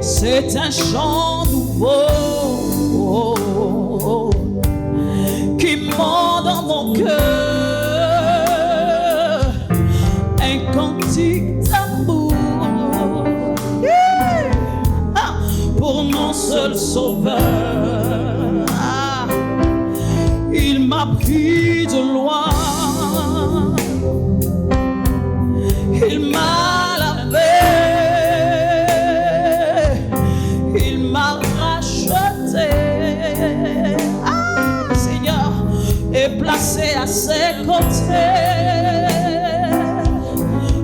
C'est un chant nouveau qui monte dans mon cœur, un cantique d'amour pour mon seul sauveur. Il m'a pris de loin, il m'a lavé, il m'a racheté, Seigneur, et placé à ses côtés.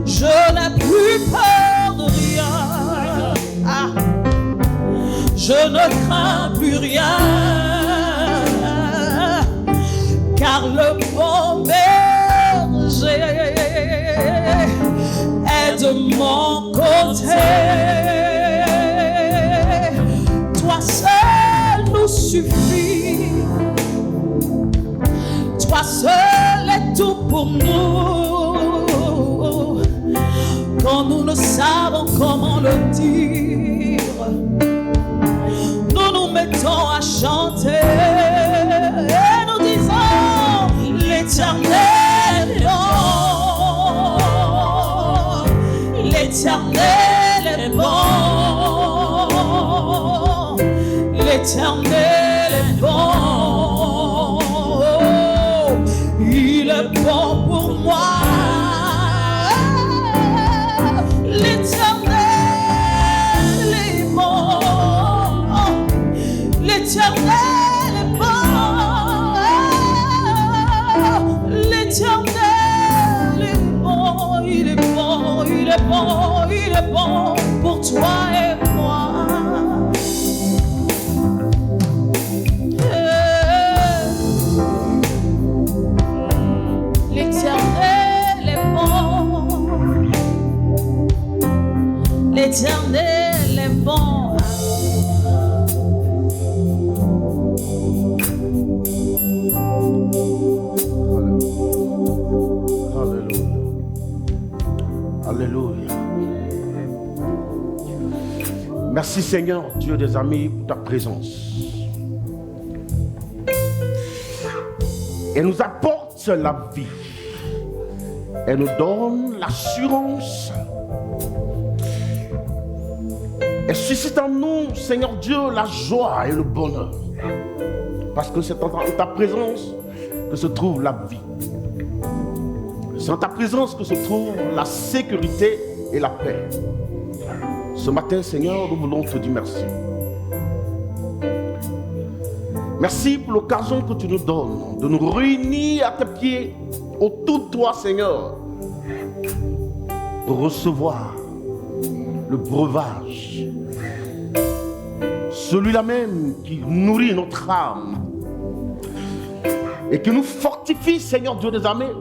Je n'ai plus peur de rien, je ne crains plus rien, car le bon berger est de mon côté. Toi seul nous suffit, toi seul est tout pour nous. Quand nous ne savons comment le dire, nous nous mettons à chanter et nous disons: l'Éternel est bon, l'Éternel est bon, l'Éternel est bon, il est bon pour moi. L'Éternel est bon, l'Éternel est bon, l'Éternel est bon, il est bon, il est bon, il est bon pour toi et moi. L'Éternel est bon, l'Éternel est bon. Alléluia. Merci Seigneur, Dieu des amis, pour ta présence. Elle nous apporte la vie. Elle nous donne l'assurance. Elle suscite en nous, Seigneur Dieu, la joie et le bonheur. Parce que c'est en ta présence que se trouve la vie. C'est en ta présence que se trouve la sécurité et la paix. Ce matin, Seigneur, nous voulons te dire merci. Merci pour l'occasion que tu nous donnes de nous réunir à tes pieds autour de toi, Seigneur, pour recevoir le breuvage, celui-là même qui nourrit notre âme et qui nous fortifie, Seigneur Dieu des armées,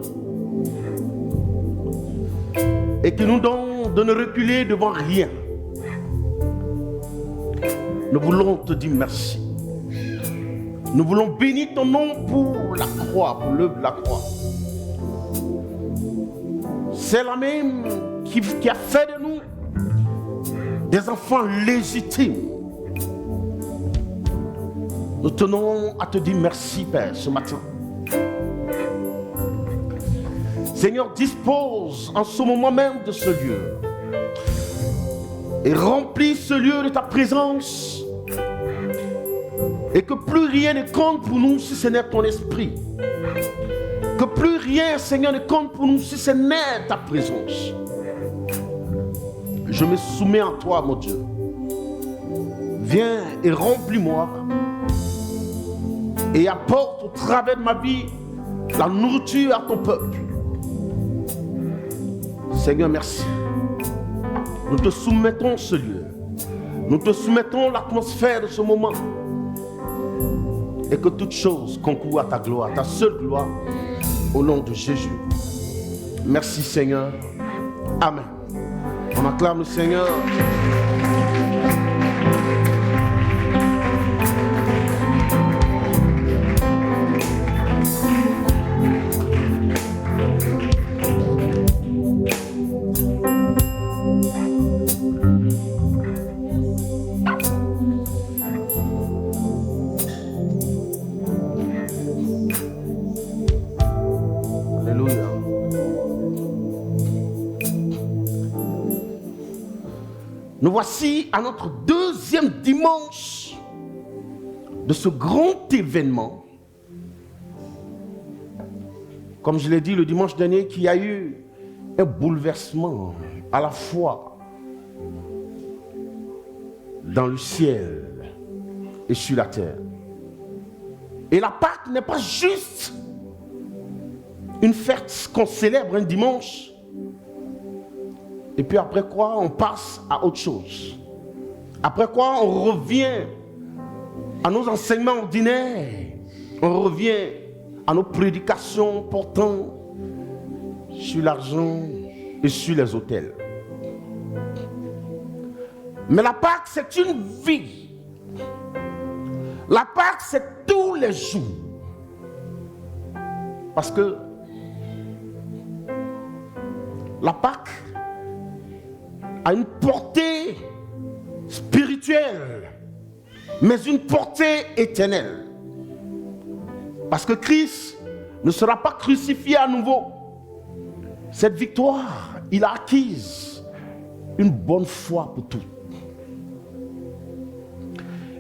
et qui nous donne de ne reculer devant rien. Nous voulons te dire merci. Nous voulons bénir ton nom pour la croix, pour l'œuvre de la croix. C'est la même qui a fait de nous des enfants légitimes. Nous tenons à te dire merci, Père, ce matin. Seigneur, dispose en ce moment même de ce lieu et remplis ce lieu de ta présence, et que plus rien ne compte pour nous si ce n'est ton esprit, que plus rien, Seigneur, ne compte pour nous si ce n'est ta présence. Je me soumets en toi, mon Dieu. Viens et remplis-moi et apporte au travers de ma vie la nourriture à ton peuple. Seigneur, merci. Nous te soumettons ce lieu. Nous te soumettons l'atmosphère de ce moment. Et que toute chose concourt à ta gloire, ta seule gloire, au nom de Jésus. Merci Seigneur. Amen. On acclame le Seigneur. Nous voici à notre deuxième dimanche de ce grand événement. Comme je l'ai dit le dimanche dernier, qu'il y a eu un bouleversement à la fois dans le ciel et sur la terre. Et la Pâque n'est pas juste une fête qu'on célèbre un dimanche et puis après quoi on passe à autre chose. Après quoi on revient à nos enseignements ordinaires, on revient à nos prédications portant sur l'argent et sur les autels. Mais la Pâque, c'est une vie. La Pâque, c'est tous les jours. Parce que la Pâque a une portée spirituelle, mais une portée éternelle. Parce que Christ ne sera pas crucifié à nouveau. Cette victoire, il a acquise une bonne fois pour toutes.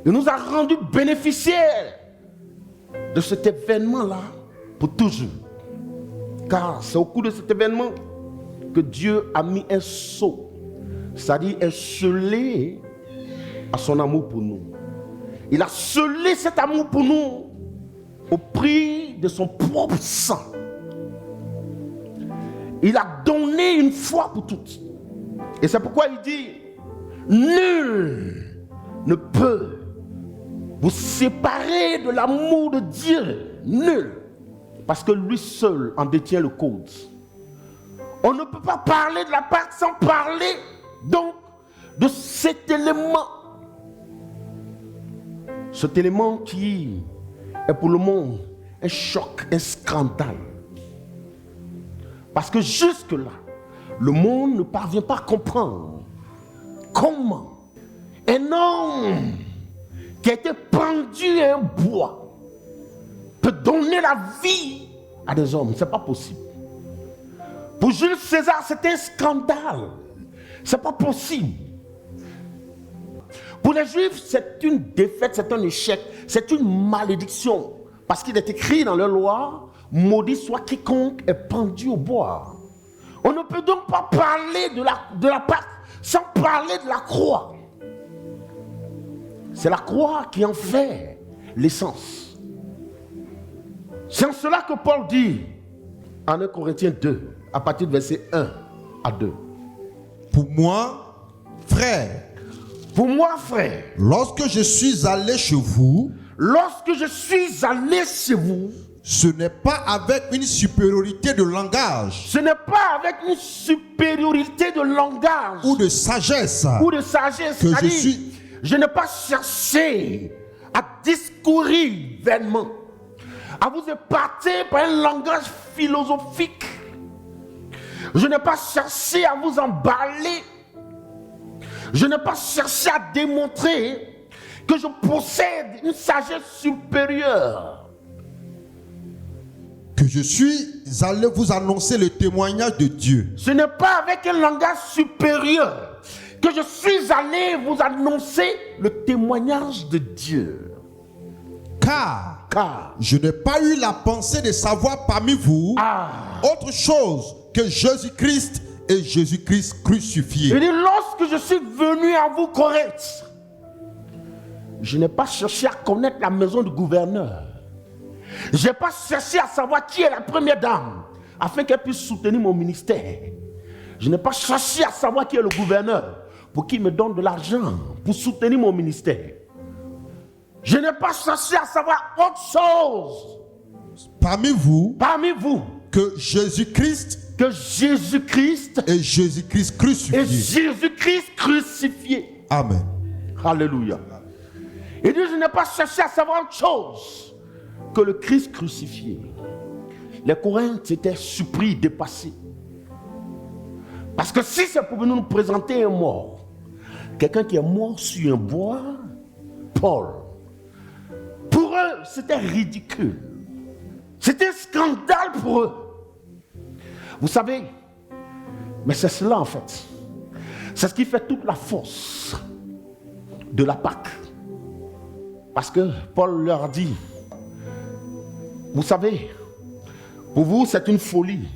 Il nous a rendus bénéficiaires de cet événement-là pour toujours. Car c'est au cours de cet événement que Dieu a mis un sceau, c'est-à-dire un scellé à son amour pour nous. Il a scellé cet amour pour nous au prix de son propre sang. Il a donné une fois pour toutes. Et c'est pourquoi il dit, nul ne peut vous séparer de l'amour de Dieu. Nul. Parce que lui seul en détient le code. On ne peut pas parler de la Pâque sans parler donc de cet élément. Cet élément qui est pour le monde un choc, un scandale. Parce que jusque-là, le monde ne parvient pas à comprendre comment un homme qui a été pendu à un bois peut donner la vie à des hommes. Ce n'est pas possible. Pour Jules César, c'est un scandale. Ce n'est pas possible. Pour les Juifs, c'est une défaite, c'est un échec, c'est une malédiction. Parce qu'il est écrit dans leur loi, maudit soit quiconque est pendu au bois. On ne peut donc pas parler de la Pâque sans parler de la croix. C'est la croix qui en fait l'essence. C'est en cela que Paul dit en 1 Corinthiens 2, à partir du verset 1 à 2. Pour moi, frère, lorsque je suis allé chez vous, ce n'est pas avec une supériorité de langage. Ce n'est pas avec une supériorité de langage ou de sagesse que je suis. Je n'ai pas cherché à discourir vainement, à vous épater par un langage philosophique. Je n'ai pas cherché à vous emballer. Je n'ai pas cherché à démontrer que je possède une sagesse supérieure. Que je suis allé vous annoncer le témoignage de Dieu. Ce n'est pas avec un langage supérieur que je suis allé vous annoncer le témoignage de Dieu. Car je n'ai pas eu la pensée de savoir parmi vous autre chose que Jésus-Christ et Jésus-Christ crucifié. Il dit, lorsque je suis venu à vous, Corinthe, je n'ai pas cherché à connaître la maison du gouverneur. Je n'ai pas cherché à savoir qui est la première dame, afin qu'elle puisse soutenir mon ministère. Je n'ai pas cherché à savoir qui est le gouverneur, pour qu'il me donne de l'argent, pour soutenir mon ministère. Je n'ai pas cherché à savoir autre chose parmi vous que Jésus-Christ et Jésus-Christ crucifié. Amen. Alléluia. Et Dieu, je n'ai pas cherché à savoir autre chose que le Christ crucifié. Les Corinthiens étaient surpris, dépassés. Parce que si c'est pour nous présenter un mort, quelqu'un qui est mort sur un bois, Paul, pour eux, c'était ridicule. C'était un scandale pour eux. Vous savez, mais c'est cela en fait. C'est ce qui fait toute la force de la Pâque. Parce que Paul leur dit, vous savez, pour vous c'est une folie.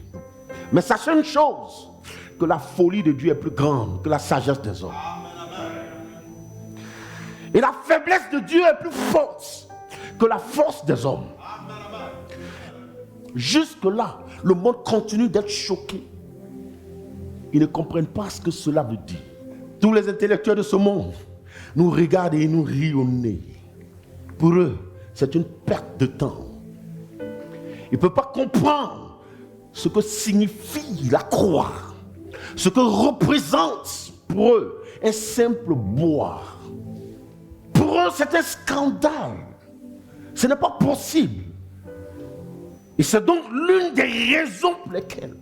Mais sachez une chose, que la folie de Dieu est plus grande que la sagesse des hommes. Et la faiblesse de Dieu est plus forte que la force des hommes. Jusque-là, le monde continue d'être choqué. Ils ne comprennent pas ce que cela veut dire. Tous les intellectuels de ce monde nous regardent et nous rient au nez. Pour eux, c'est une perte de temps. Ils ne peuvent pas comprendre ce que signifie la croix, ce que représente pour eux un simple bois. Pour eux, c'est un scandale. Ce n'est pas possible. Et c'est donc l'une des raisons pour lesquelles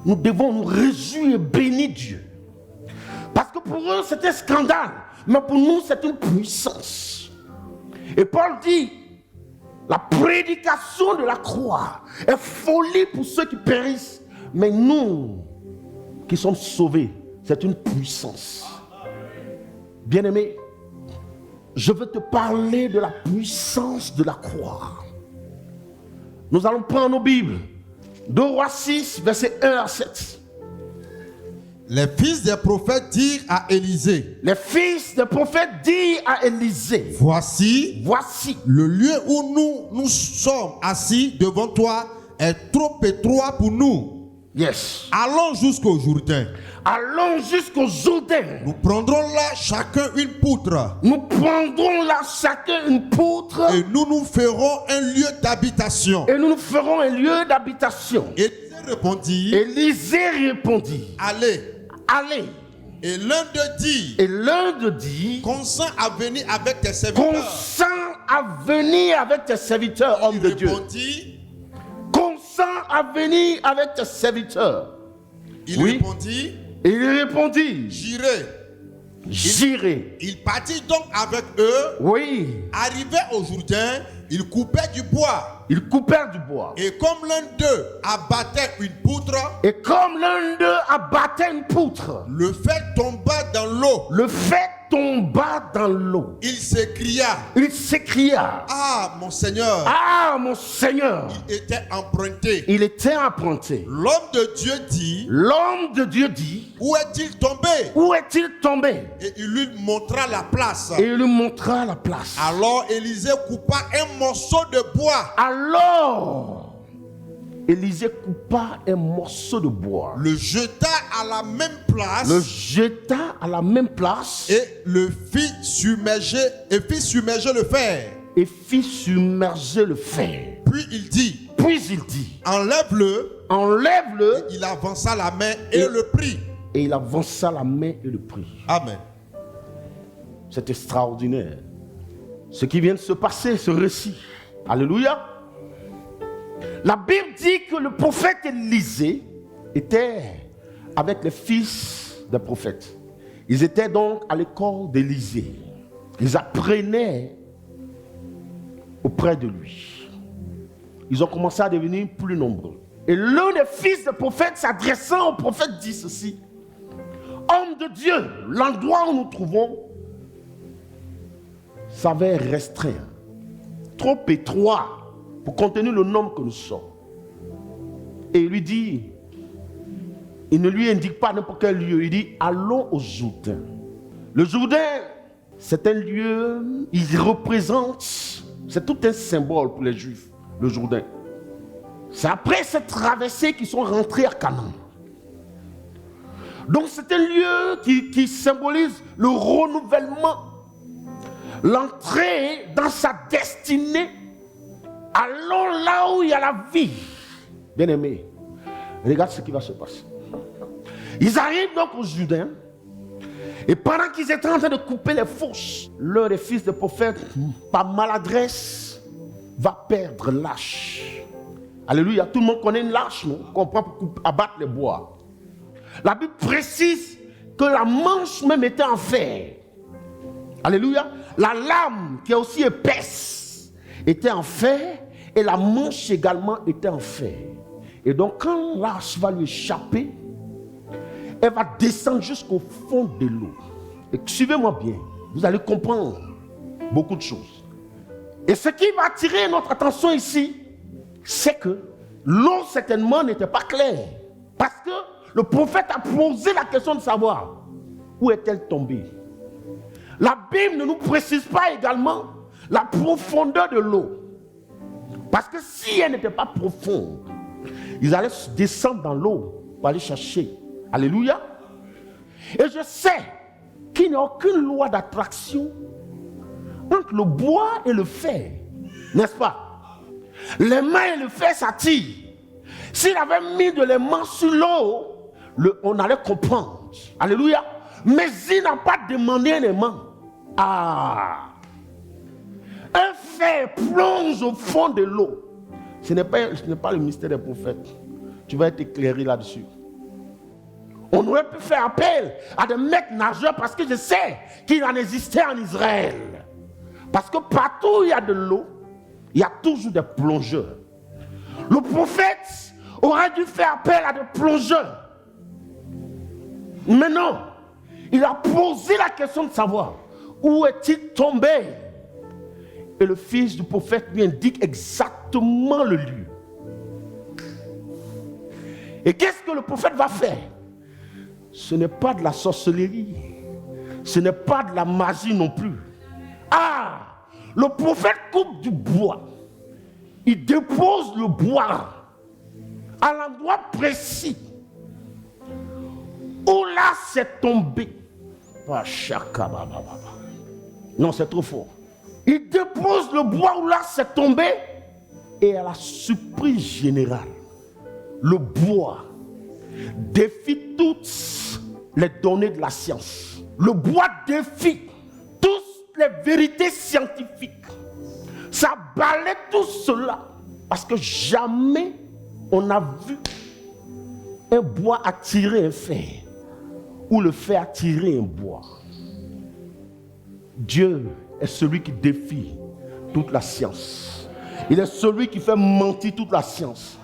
nous devons nous réjouir et bénir Dieu. Parce que pour eux, c'est un scandale. Mais pour nous, c'est une puissance. Et Paul dit, la prédication de la croix est folie pour ceux qui périssent. Mais nous, qui sommes sauvés, c'est une puissance. Bien-aimé, je veux te parler de la puissance de la croix. Nous allons prendre nos Bibles. 2 Rois 6, versets 1 à 7. Les fils des prophètes dirent à Élisée. Les fils des prophètes dirent à Élisée. Voici le lieu où nous sommes assis devant toi est trop étroit pour nous. Yes. Allons jusqu'au Jourdain. Allons jusqu'au Jourdain. Nous prendrons là chacun une poutre. Nous prendrons là chacun une poutre. Et nous ferons un lieu d'habitation. Et nous ferons un lieu d'habitation. Élisée répondit. Allez. Et l'un d'eux dit. Consens à venir avec tes serviteurs. Consens à venir avec tes serviteurs, homme de Dieu. Consens à venir avec tes serviteurs. Il répondit. Et il répondit. J'irai. Il partit donc avec eux. Oui. Arrivé au Jourdain, il coupait du bois. Et comme l'un d'eux abattait une poutre. Le fer tomba dans l'eau. Il s'écria. Ah, mon Seigneur. Il était emprunté. L'homme de Dieu dit. Où est-il tombé? Et il lui montra la place. Alors Élisée coupa un morceau de bois. Le jeta à la même place. Et le fit submerger le fer. Puis il dit. Enlève-le. Et il avança la main et le prit. Amen. C'est extraordinaire. Ce qui vient de se passer, ce récit. Alléluia. La Bible dit que le prophète Élisée était avec les fils des prophètes. Ils étaient donc à l'école d'Élisée. Ils apprenaient auprès de lui. Ils ont commencé à devenir plus nombreux. Et l'un des fils des prophètes s'adressant au prophète dit ceci. Homme de Dieu, l'endroit où nous trouvons s'avère restreint, trop étroit pour contenir le nombre que nous sommes. Et il lui dit, il ne lui indique pas n'importe quel lieu, il dit allons au Jourdain. Le Jourdain, c'est un lieu, il représente, c'est tout un symbole pour les Juifs, le Jourdain. C'est après cette traversée qu'ils sont rentrés à Canaan. Donc c'est un lieu qui symbolise le renouvellement, l'entrée dans sa destinée. Allons là où il y a la vie. Bien-aimé, regarde ce qui va se passer. Ils arrivent donc au Jourdain. Et pendant qu'ils étaient en train de couper les fourches, l'un des fils des prophètes, par maladresse, va perdre l'âche. Alléluia, tout le monde connaît une lâche, non? Qu'on prend pour abattre les bois. La Bible précise que la manche même était en fer. Alléluia. La lame qui est aussi épaisse était en fer et la manche également était en fer. Et donc quand l'âche va lui échapper, elle va descendre jusqu'au fond de l'eau. Et suivez-moi bien, vous allez comprendre beaucoup de choses. Et ce qui va attirer notre attention ici, c'est que l'eau certainement n'était pas claire. Parce que le prophète a posé la question de savoir où est-elle tombée. La Bible ne nous précise pas également la profondeur de l'eau. Parce que si elle n'était pas profonde, ils allaient descendre dans l'eau pour aller chercher. Alléluia. Et je sais qu'il n'y a aucune loi d'attraction entre le bois et le fer. N'est-ce pas? Les mains et le fer s'attirent. S'il avait mis de l'aimant sur l'eau, on allait comprendre. Alléluia. Mais il n'a pas demandé un aimant. Ah! Un fer plonge au fond de l'eau. Ce n'est pas le mystère des prophètes. Tu vas être éclairé là-dessus. On aurait pu faire appel à des maîtres nageurs parce que je sais qu'il en existait en Israël. Parce que partout où il y a de l'eau, il y a toujours des plongeurs. Le prophète aurait dû faire appel à des plongeurs. Mais non, il a posé la question de savoir où est-il tombé. Et le fils du prophète lui indique exactement le lieu. Et qu'est-ce que le prophète va faire? Ce n'est pas de la sorcellerie. Ce n'est pas de la magie non plus. Ah! Le prophète coupe du bois. Il dépose le bois à l'endroit précis où là c'est tombé. Non, c'est trop fort. Il dépose le bois où là c'est tombé et à la surprise générale, le bois défie toutes les données de la science. Le bois défie toutes les vérités scientifiques. Ça balaie tout cela parce que jamais on a vu un bois attirer un fer ou le fer attirer un bois. Dieu est celui qui défie toute la science. Il est celui qui fait mentir toute la science.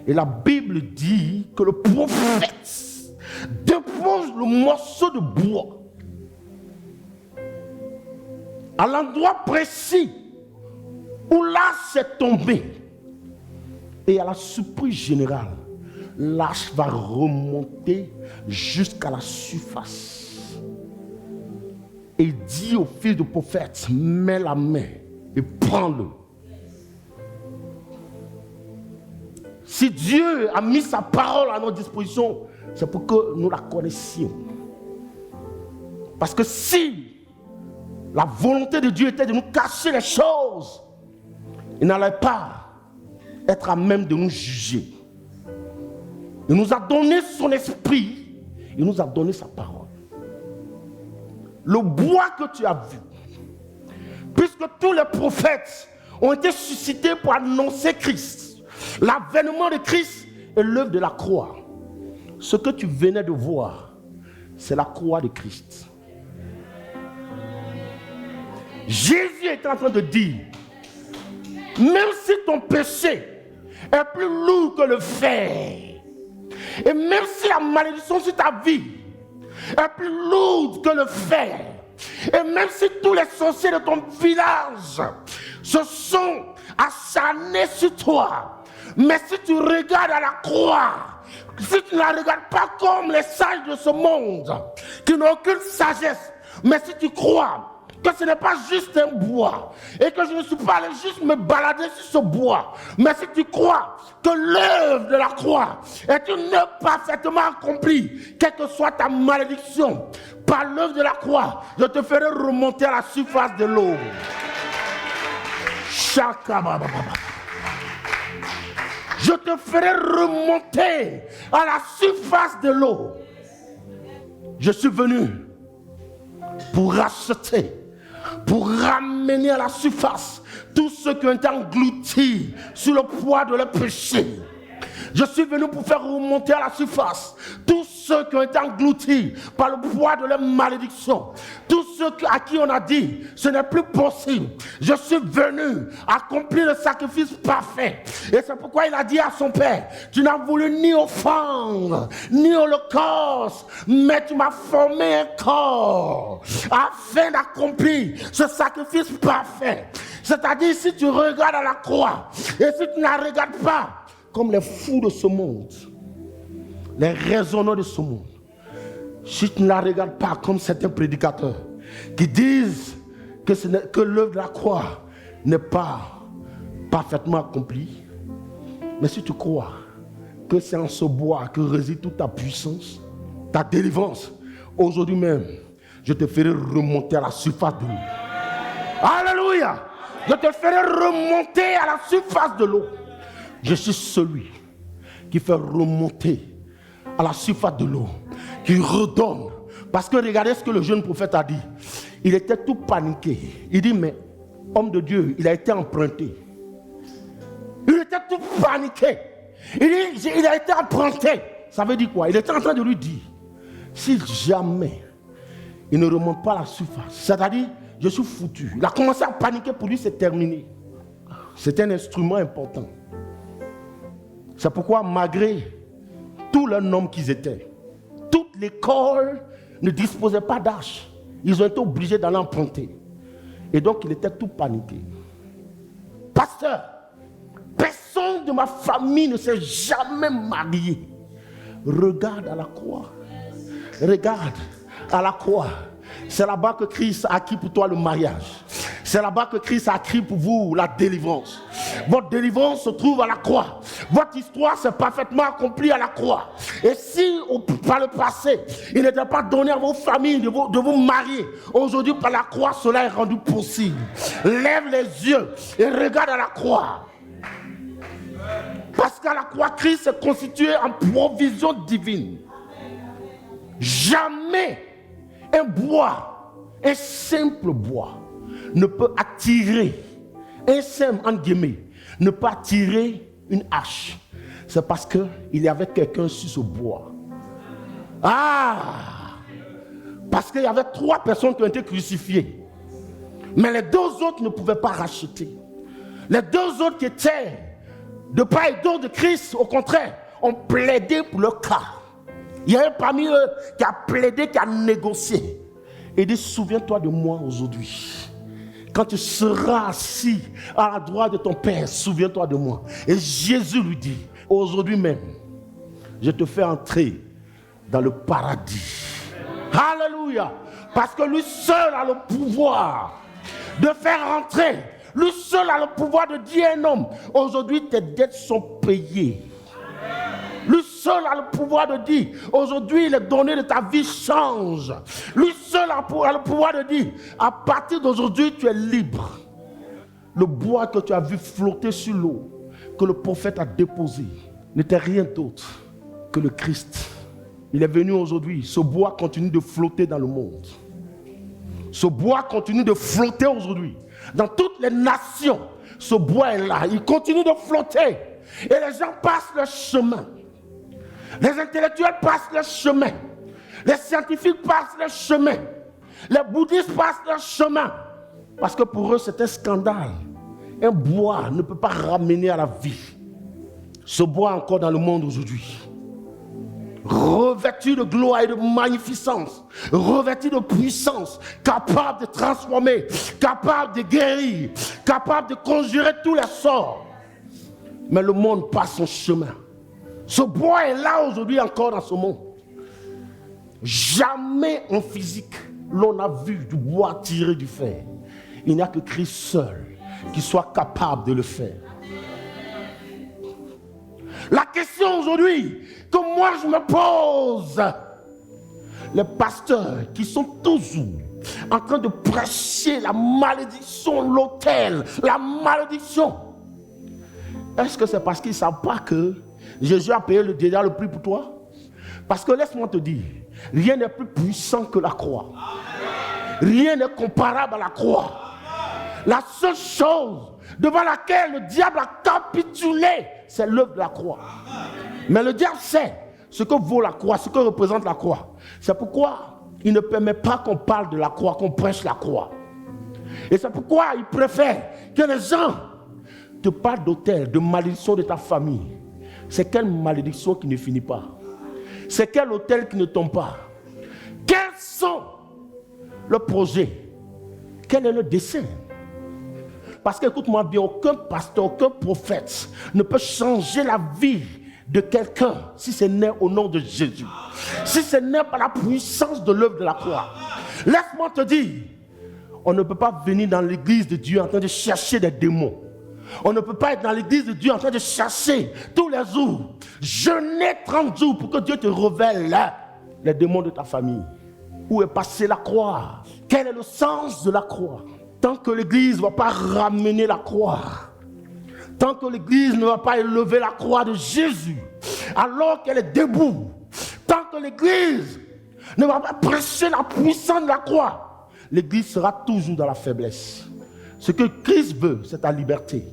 Et la Bible dit que le prophète dépose le morceau de bois à l'endroit précis où là c'est tombé. Et à la surprise générale, l'âge va remonter jusqu'à la surface. Et il dit au fils du prophète, mets la main et prends-le. Si Dieu a mis sa parole à notre disposition, c'est pour que nous la connaissions. Parce que si la volonté de Dieu était de nous cacher les choses, il n'allait pas être à même de nous juger. Il nous a donné son esprit, il nous a donné sa parole. Le bois que tu as vu, puisque tous les prophètes ont été suscités pour annoncer Christ, l'avènement de Christ est l'œuvre de la croix. Ce que tu venais de voir, c'est la croix de Christ. Jésus est en train de dire, même si ton péché est plus lourd que le fer, et même si la malédiction sur ta vie est plus lourde que le fer, et même si tous les sorciers de ton village se sont acharnés sur toi, mais si tu regardes à la croix, si tu ne la regardes pas comme les sages de ce monde, qui n'ont aucune sagesse, mais si tu crois que ce n'est pas juste un bois et que je ne suis pas allé juste me balader sur ce bois, mais si tu crois que l'œuvre de la croix est une œuvre parfaitement accomplie, quelle que soit ta malédiction, par l'œuvre de la croix, je te ferai remonter à la surface de l'eau. Je te ferai remonter à la surface de l'eau. Je suis venu pour racheter, pour ramener à la surface tous ceux qui ont été engloutis sous le poids de leur péché. Je suis venu pour faire remonter à la surface tous ceux qui ont été engloutis par le poids de leur malédiction, tous ceux à qui on a dit, ce n'est plus possible, je suis venu accomplir le sacrifice parfait. Et c'est pourquoi il a dit à son père, tu n'as voulu ni offrande, ni holocauste, mais tu m'as formé un corps afin d'accomplir ce sacrifice parfait. C'est-à-dire, si tu regardes à la croix, et si tu ne la regardes pas comme les fous de ce monde, les raisonneurs de ce monde, si tu ne la regardes pas comme certains prédicateurs qui disent que l'œuvre de la croix n'est pas parfaitement accomplie, mais si tu crois que c'est en ce bois que réside toute ta puissance, ta délivrance, aujourd'hui même, je te ferai remonter à la surface de l'eau. Alléluia! Je te ferai remonter à la surface de l'eau. Je suis celui qui fait remonter à la surface de l'eau, qui redonne. Parce que regardez ce que le jeune prophète a dit. Il était tout paniqué. Il dit, mais homme de Dieu, il a été emprunté. Il était tout paniqué. Il dit, il a été emprunté. Ça veut dire quoi? Il était en train de lui dire, si jamais il ne remonte pas à la surface, c'est-à-dire, je suis foutu. Il a commencé à paniquer, pour lui, c'est terminé. C'est un instrument important. C'est pourquoi, malgré tous les noms qu'ils étaient, toute l'école ne disposait pas d'âge. Ils ont été obligés d'aller emprunter. Et donc, il était tout paniqué. Pasteur, personne de ma famille ne s'est jamais marié. Regarde à la croix. Regarde à la croix. C'est là-bas que Christ a acquis pour toi le mariage. C'est là-bas que Christ a acquis pour vous la délivrance. Votre délivrance se trouve à la croix. Votre histoire s'est parfaitement accomplie à la croix. Et si par le passé, il n'était pas donné à vos familles de vous marier, aujourd'hui par la croix, cela est rendu possible. Lève les yeux et regarde à la croix. Parce qu'à la croix, Christ s'est constitué en provision divine. Jamais un bois, un simple bois, ne peut attirer, un simple, entre guillemets, ne peut attirer une hache. C'est parce qu'il y avait quelqu'un sur ce bois. Parce qu'il y avait 3 personnes qui ont été crucifiées. Mais les 2 autres ne pouvaient pas racheter. Les 2 autres qui étaient de part et d'autre de Christ, au contraire, ont plaidé pour le cas. Il y a un parmi eux qui a plaidé, qui a négocié. Et dit, souviens-toi de moi aujourd'hui. Quand tu seras assis à la droite de ton Père, souviens-toi de moi. Et Jésus lui dit, aujourd'hui même, je te fais entrer dans le paradis. Alléluia. Parce que lui seul a le pouvoir de faire entrer. Lui seul a le pouvoir de dire à un homme, aujourd'hui tes dettes sont payées. Lui seul a le pouvoir de dire, aujourd'hui les données de ta vie changent. Lui seul a le pouvoir de dire, à partir d'aujourd'hui tu es libre. Le bois que tu as vu flotter sur l'eau, que le prophète a déposé, n'était rien d'autre que le Christ. Il est venu aujourd'hui, ce bois continue de flotter dans le monde. Ce bois continue de flotter aujourd'hui. Dans toutes les nations, ce bois est là, il continue de flotter. Et les gens passent leur chemin. Les intellectuels passent leur chemin. Les scientifiques passent leur chemin. Les bouddhistes passent leur chemin. Parce que pour eux, c'est un scandale. Un bois ne peut pas ramener à la vie. Ce bois encore dans le monde aujourd'hui, revêtu de gloire et de magnificence, revêtu de puissance, capable de transformer, capable de guérir, capable de conjurer tous les sorts. Mais le monde passe son chemin. Ce bois est là aujourd'hui encore dans ce monde. Jamais en physique l'on a vu du bois tiré du fer. Il n'y a que Christ seul qui soit capable de le faire. La question aujourd'hui que moi je me pose, les pasteurs qui sont toujours en train de prêcher la malédiction, l'autel, la malédiction, est-ce que c'est parce qu'ils ne savent pas que Jésus a payé déjà le prix pour toi? Parce que laisse-moi te dire, rien n'est plus puissant que la croix. Rien n'est comparable à la croix. La seule chose devant laquelle le diable a capitulé, c'est l'œuvre de la croix. Mais le diable sait, ce que vaut la croix, ce que représente la croix. C'est pourquoi il ne permet pas qu'on parle de la croix, qu'on prêche la croix. Et c'est pourquoi il préfère que les gens te parlent d'autel, de malédiction de ta famille. C'est quelle malédiction qui ne finit pas? C'est quel autel qui ne tombe pas? Quels sont le projet? Quel est le dessein? Parce qu'écoute-moi bien, aucun pasteur, aucun prophète ne peut changer la vie de quelqu'un si c'est né au nom de Jésus. Si c'est né par la puissance de l'œuvre de la croix. Laisse-moi te dire, on ne peut pas venir dans l'église de Dieu en train de chercher des démons. On ne peut pas être dans l'église de Dieu en train de chercher tous les jours, jeûner 30 jours pour que Dieu te révèle les démons de ta famille. Où est passée la croix? Quel est le sens de la croix? Tant que l'église ne va pas ramener la croix, tant que l'église ne va pas élever la croix de Jésus, alors qu'elle est debout, tant que l'église ne va pas prêcher la puissance de la croix, l'église sera toujours dans la faiblesse. Ce que Christ veut, c'est ta liberté.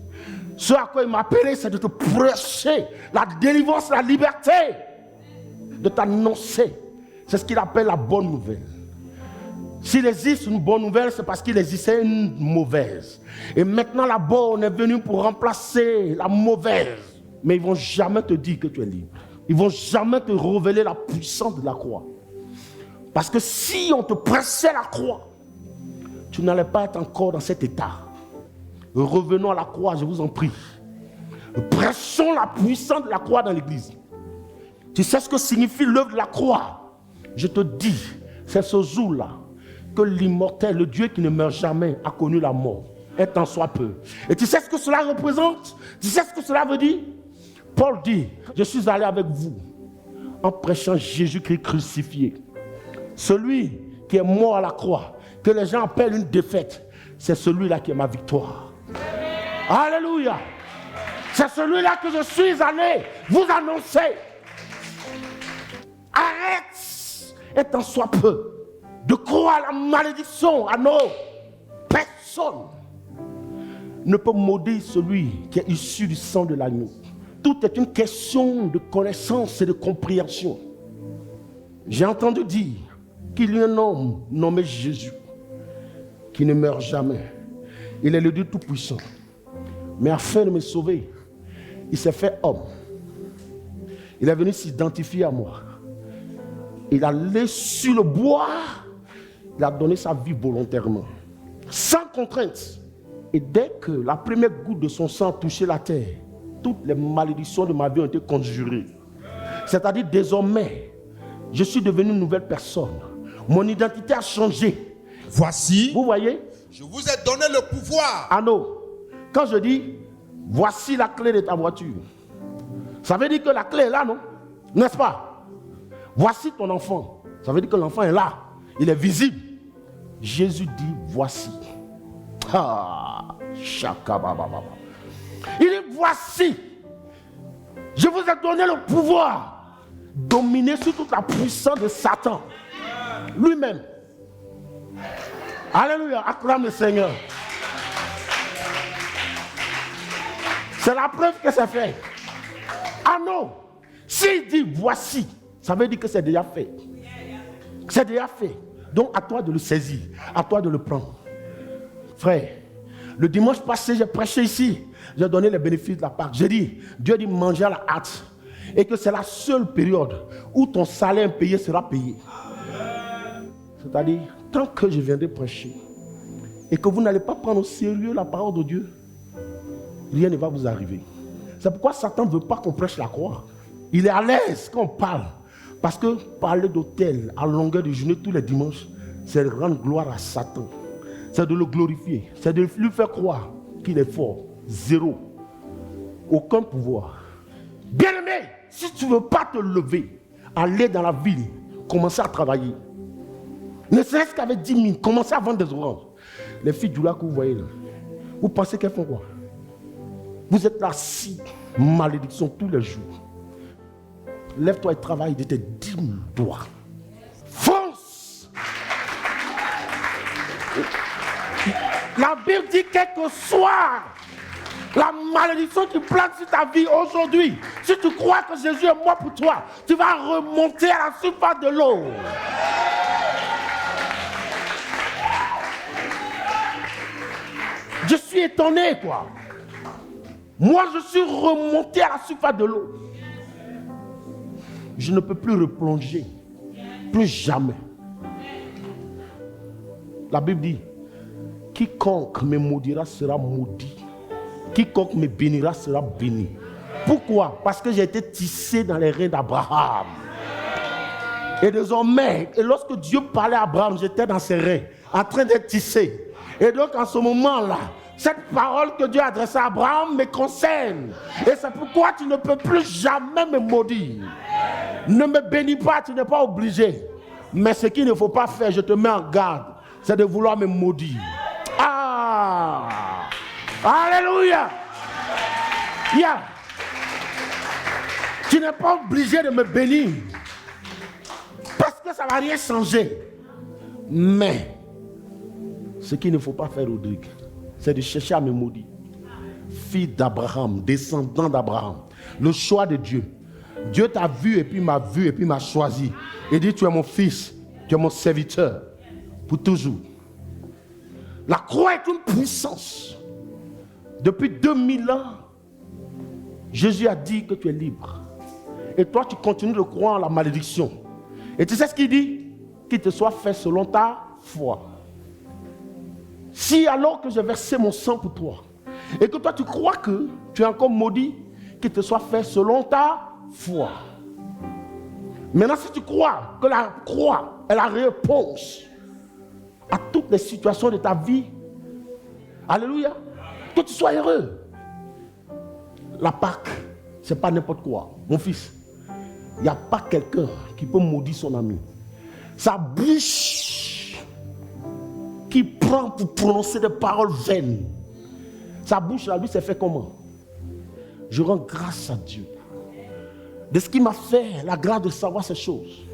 Ce à quoi il m'a appelé, c'est de te prêcher la délivrance, la liberté, de t'annoncer. C'est ce qu'il appelle la bonne nouvelle. S'il existe une bonne nouvelle, c'est parce qu'il existait une mauvaise. Et maintenant, la bonne est venue pour remplacer la mauvaise. Mais ils ne vont jamais te dire que tu es libre. Ils ne vont jamais te révéler la puissance de la croix. Parce que si on te pressait la croix, tu n'allais pas être encore dans cet état. Revenons à la croix, je vous en prie. Prêchons la puissance de la croix dans l'église. Tu sais ce que signifie l'œuvre de la croix? Je te dis, c'est ce jour-là que l'immortel, le Dieu qui ne meurt jamais, a connu la mort, un tant soit peu. Et tu sais ce que cela représente? Tu sais ce que cela veut dire? Paul dit, je suis allé avec vous en prêchant Jésus-Christ crucifié. Celui qui est mort à la croix, que les gens appellent une défaite, c'est celui-là qui est ma victoire. Alléluia! C'est celui-là que je suis allé vous annoncer. Arrête, et tant soit peu, de croire à la malédiction à nos personnes. Ne peut maudire celui qui est issu du sang de l'agneau. Tout est une question de connaissance et de compréhension. J'ai entendu dire qu'il y a un homme nommé Jésus qui ne meurt jamais. Il est le Dieu Tout-Puissant. Mais afin de me sauver, il s'est fait homme. Il est venu s'identifier à moi. Il a allé sur le bois. Il a donné sa vie volontairement, sans contrainte. Et dès que la première goutte de son sang touchait la terre, toutes les malédictions de ma vie ont été conjurées. C'est-à-dire désormais, je suis devenu une nouvelle personne. Mon identité a changé. Voici, vous voyez, je vous ai donné le pouvoir. Arnaud, quand je dis, voici la clé de ta voiture, ça veut dire que la clé est là, non? N'est-ce pas? Voici ton enfant. Ça veut dire que l'enfant est là. Il est visible. Jésus dit, voici. Il dit, voici. Je vous ai donné le pouvoir de dominer sur toute la puissance de Satan. Lui-même. Alléluia, acclame le Seigneur. C'est la preuve que c'est fait. Ah non, s'il dit voici, ça veut dire que c'est déjà fait. C'est déjà fait. Donc à toi de le saisir, à toi de le prendre. Frère, le dimanche passé, j'ai prêché ici. J'ai donné les bénéfices de la Pâque. J'ai dit, Dieu dit manger à la hâte. Et que c'est la seule période où ton salaire impayé sera payé. C'est-à-dire, tant que je viendrai prêcher et que vous n'allez pas prendre au sérieux la parole de Dieu, rien ne va vous arriver. C'est pourquoi Satan ne veut pas qu'on prêche la croix. Il est à l'aise quand on parle. Parce que parler d'autel à longueur de journée tous les dimanches, c'est de rendre gloire à Satan. C'est de le glorifier. C'est de lui faire croire qu'il est fort. Zéro. Aucun pouvoir. Bien-aimé, si tu ne veux pas te lever, aller dans la ville, commencer à travailler. Ne serait-ce qu'avec 10 000, commencer à vendre des oranges. Les filles du lac que vous voyez là, vous pensez qu'elles font quoi? Vous êtes là, si malédiction tous les jours. Lève-toi et travaille de tes 10 000 doigts. Fonce! La Bible dit quel que soit La malédiction qui plane sur ta vie aujourd'hui, si tu crois que Jésus est mort pour toi, tu vas remonter à la surface de l'eau. Je suis étonné, quoi. Moi, je suis remonté à la surface de l'eau. Je ne peux plus replonger. Plus jamais. La Bible dit, quiconque me maudira sera maudit. Quiconque me bénira sera béni. Pourquoi? Parce que j'ai été tissé dans les reins d'Abraham. Et désormais, et lorsque Dieu parlait à Abraham, j'étais dans ses reins, en train d'être tissé. Et donc en ce moment-là, cette parole que Dieu a adressée à Abraham me concerne. Et c'est pourquoi tu ne peux plus jamais me maudire. Ne me bénis pas, tu n'es pas obligé. Mais ce qu'il ne faut pas faire, je te mets en garde, c'est de vouloir me maudire. Ah! Alléluia! Yeah. Tu n'es pas obligé de me bénir. Parce que ça ne va rien changer. Mais, ce qu'il ne faut pas faire, Rodrigue, c'est de chercher à me maudire. Fille d'Abraham, descendant d'Abraham. Le choix de Dieu. Dieu t'a vu et puis m'a vu et puis m'a choisi. Il dit, tu es mon fils, tu es mon serviteur. Pour toujours. La croix est une puissance. Depuis 2000 ans, Jésus a dit que tu es libre. Et toi, tu continues de croire en la malédiction. Et tu sais ce qu'il dit? Qu'il te soit fait selon ta foi. Si alors que j'ai versé mon sang pour toi, et que toi tu crois que tu es encore maudit, qu'il te soit fait selon ta foi. Maintenant, si tu crois que la croix est la réponse à toutes les situations de ta vie, alléluia, que tu sois heureux. La Pâque, c'est pas n'importe quoi. Mon fils, il n'y a pas quelqu'un qui peut maudire son ami. Sa bouche qui prend pour prononcer des paroles vaines. Sa bouche, là, lui, c'est fait comment? Je rends grâce à Dieu de ce qui m'a fait la grâce de savoir ces choses.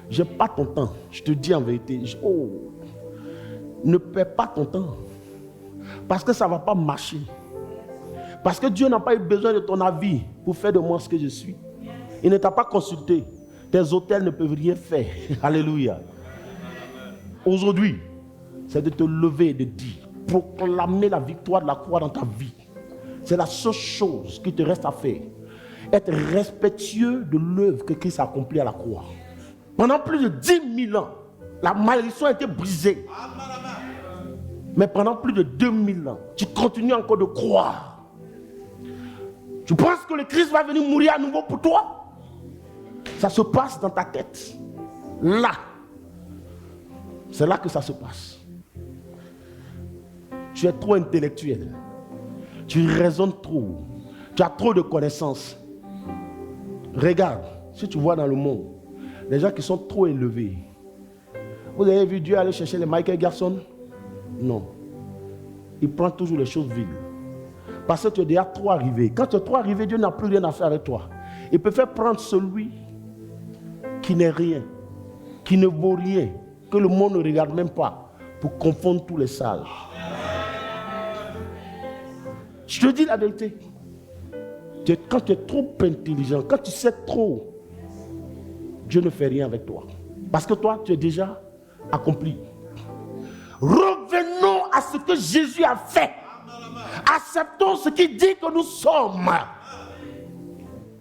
Je n'ai pas ton temps. Je te dis en vérité. Ne perds pas ton temps. Parce que ça ne va pas marcher. Parce que Dieu n'a pas eu besoin de ton avis pour faire de moi ce que je suis. Il ne t'a pas consulté. Tes autels ne peuvent rien faire. Alléluia. Aujourd'hui, c'est de te lever et de dire, proclamer la victoire de la croix dans ta vie. C'est la seule chose qui te reste à faire. Être respectueux de l'œuvre que Christ a accomplie à la croix. Pendant plus de 10 000 ans, la malédiction a été brisée. Mais pendant plus de 2000 ans, tu continues encore de croire. Tu penses que le Christ va venir mourir à nouveau pour toi? Ça se passe dans ta tête. Là. C'est là que ça se passe. Tu es trop intellectuel. Tu raisonnes trop. Tu as trop de connaissances. Regarde, si tu vois dans le monde, les gens qui sont trop élevés. Vous avez vu Dieu aller chercher les Michael Jackson? Non. Il prend toujours les choses viles. Parce que tu es déjà trop arrivé. Quand tu es trop arrivé, Dieu n'a plus rien à faire avec toi. Il peut faire prendre celui qui n'est rien, qui ne vaut rien, que le monde ne regarde même pas, pour confondre tous les sages. Je te dis la vérité. Quand tu es trop intelligent, quand tu sais trop, Dieu ne fait rien avec toi. Parce que toi, tu es déjà accompli. Revenons à ce que Jésus a fait. Acceptons ce qu'il dit que nous sommes.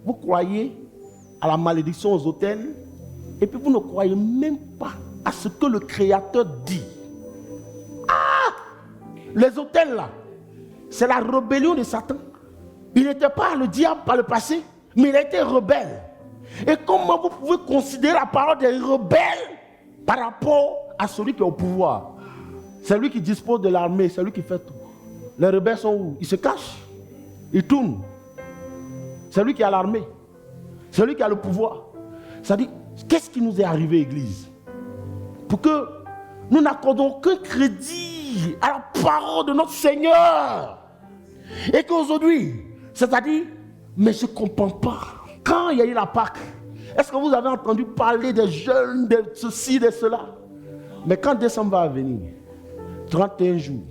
Vous croyez à la malédiction aux autels, et puis vous ne croyez même pas à ce que le Créateur dit. Ah! Les autels là, c'est la rébellion de Satan. Il n'était pas le diable par le passé, mais il a été rebelle. Et comment vous pouvez considérer la parole des rebelles par rapport à celui qui est au pouvoir? C'est lui qui dispose de l'armée, c'est lui qui fait tout. Les rebelles sont où? Ils se cachent, ils tournent. C'est lui qui a l'armée, c'est lui qui a le pouvoir. C'est-à-dire, qu'est-ce qui nous est arrivé, Église? Pour que nous n'accordons aucun crédit à la parole de notre Seigneur. Et qu'aujourd'hui, c'est-à-dire, mais je ne comprends pas. Quand il y a eu la Pâque, est-ce que vous avez entendu parler des jeunes, de ceci, de cela? Mais quand décembre va venir, 31 jours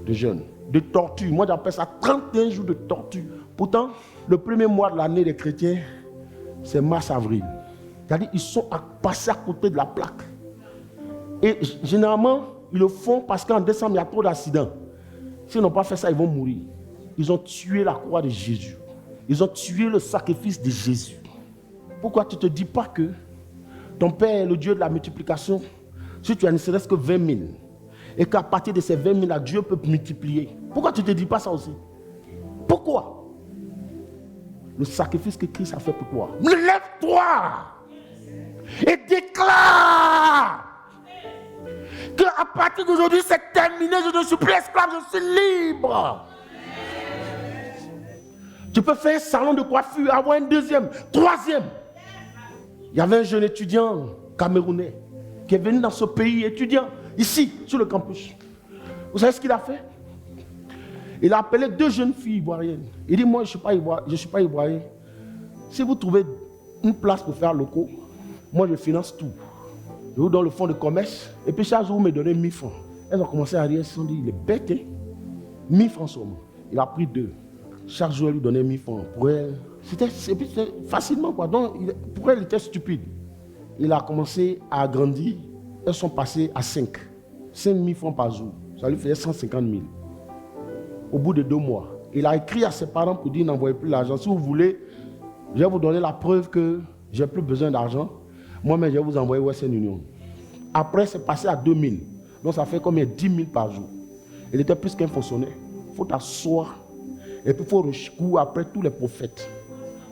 de jeûne, de torture. Moi, j'appelle ça 31 jours de torture. Pourtant, le premier mois de l'année des chrétiens, c'est mars-avril. C'est-à-dire qu'ils sont passés à côté de la plaque. Et généralement, ils le font parce qu'en décembre, il y a trop d'accidents. S'ils n'ont pas fait ça, ils vont mourir. Ils ont tué la croix de Jésus. Ils ont tué le sacrifice de Jésus. Pourquoi tu ne te dis pas que ton Père est le Dieu de la multiplication? Si tu as ne serait-ce que 20 000, et qu'à partir de ces 20 000 là, Dieu peut multiplier. Pourquoi tu ne te dis pas ça aussi? Pourquoi? Le sacrifice que Christ a fait pour toi. Lève-toi et déclare qu'à partir d'aujourd'hui, c'est terminé. Je ne suis plus esclave, je suis libre. Tu peux faire un salon de coiffure, avoir un deuxième, troisième. Il y avait un jeune étudiant camerounais qui est venu dans ce pays, étudiant, ici, sur le campus. Vous savez ce qu'il a fait? Il a appelé 2 jeunes filles ivoiriennes. Il dit, moi, je ne suis pas ivoirien. Si vous trouvez une place pour faire locaux, moi, je finance tout. Je vous donne le fonds de commerce. Et puis, chaque jour, vous me donnez 1000 francs. Elles ont commencé à rire. Elles se sont dit, il est bête, hein? 1000 francs seulement. Il a pris 2. Chaque jour, elle lui donnait 1000 francs. Pour elle, c'était facilement, quoi. Donc, pour elle, il était stupide. Il a commencé à grandir. Elles sont passées à 5. 5 000 francs par jour. Ça lui faisait 150 000. Au bout de 2 mois, il a écrit à ses parents pour dire, n'envoyez plus l'argent. Si vous voulez, je vais vous donner la preuve que je n'ai plus besoin d'argent. Moi-même, je vais vous envoyer Western Union. Après, c'est passé à 2 000. Donc, ça fait combien? 10 000 par jour. Il était plus qu'un fonctionnaire. Il faut t'asseoir. Et puis, il faut recourir après tous les prophètes.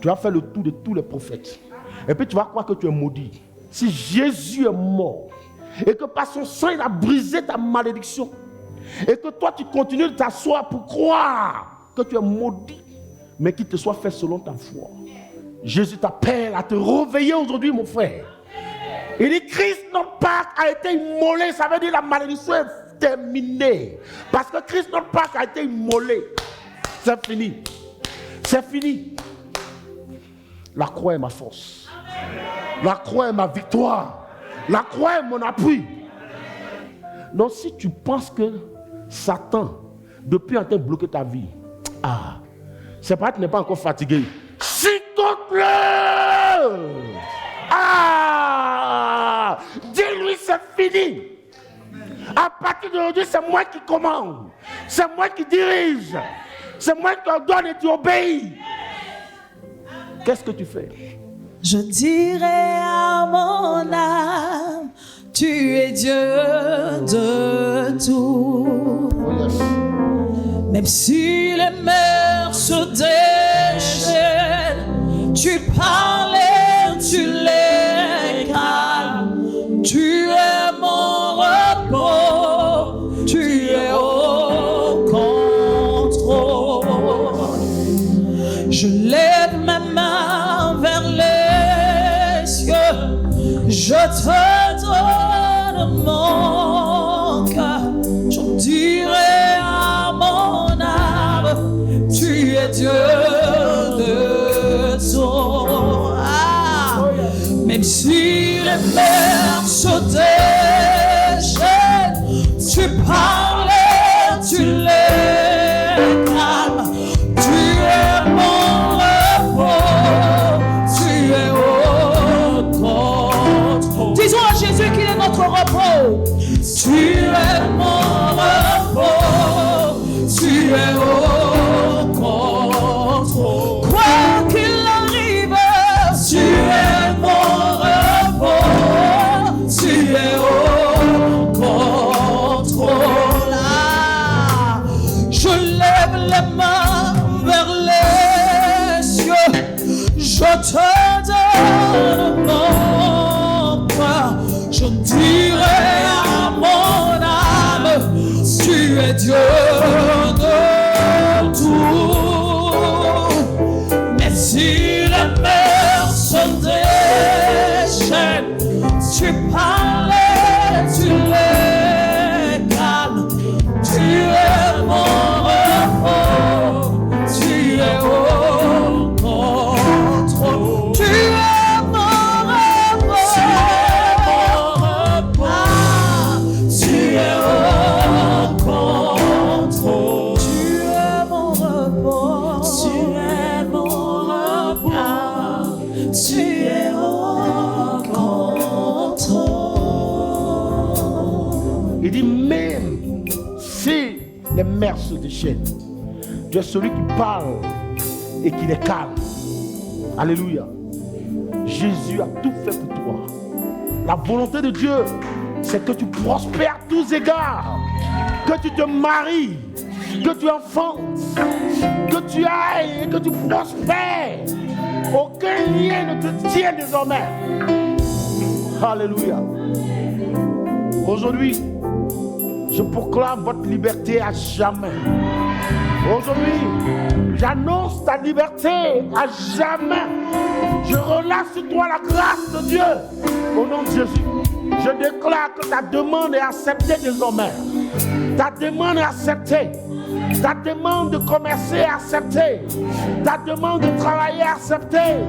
Tu vas faire le tour de tous les prophètes. Et puis, tu vas croire que tu es maudit. Si Jésus est mort, et que par son sang, il a brisé ta malédiction, et que toi, tu continues de t'asseoir pour croire que tu es maudit, mais qu'il te soit fait selon ta foi. Jésus t'appelle à te réveiller aujourd'hui, mon frère. Il dit, Christ, notre Pâque a été immolé. Ça veut dire la malédiction est terminée. Parce que Christ, notre Pâque, a été immolé. C'est fini. C'est fini. La croix est ma force. La croix est ma victoire. La croix est mon appui. Donc si tu penses que Satan, depuis en train de bloquer ta vie, c'est pas que tu n'es pas encore fatigué. Chicote-le! Dis-lui c'est fini. À partir d'aujourd'hui, c'est moi qui commande. C'est moi qui dirige. C'est moi qui ordonne et tu obéis. Qu'est-ce que tu fais? Je dirai à mon âme, tu es Dieu de tout. Oh yes. Même si les mers se déchaînent, tu parles et tu les calmes. Tu es mon repos, tu es au contrôle. Je lève ma main vers les cieux, je te donne mon cœur. Je dirai à mon âme, tu es Dieu de tout. Même si les mers se déchaînent, tu parles et tu les calmes. Tu es mon repos, tu es au contrôle. Disons à Jésus qu'il est notre repos. Tu es mon repos, tu es au contrôle. Quoi qu'il arrive, tu es mon repos, tu es au contrôle. Je lève les mains vers les cieux, je te donne mon cœur. Je dirai à mon Il dit même si les mers se déchaînent, tu es celui qui parle et qui les calme. Alléluia. Jésus a tout fait pour toi. La volonté de Dieu, c'est que tu prospères à tous égards, que tu te maries, que tu enfantes, que tu ailles et que tu prospères. Aucun lien ne te tient désormais. Alléluia. Aujourd'hui, je proclame votre liberté à jamais. Aujourd'hui, j'annonce ta liberté à jamais. Je relâche sur toi la grâce de Dieu. Au nom de Jésus, je déclare que ta demande est acceptée désormais. Ta demande est acceptée. Ta demande de commercer est acceptée. Ta demande de travailler est acceptée.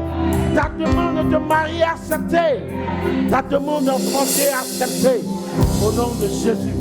Ta demande de te marier est acceptée. Ta demande d'enfanter est acceptée. Au nom de Jésus.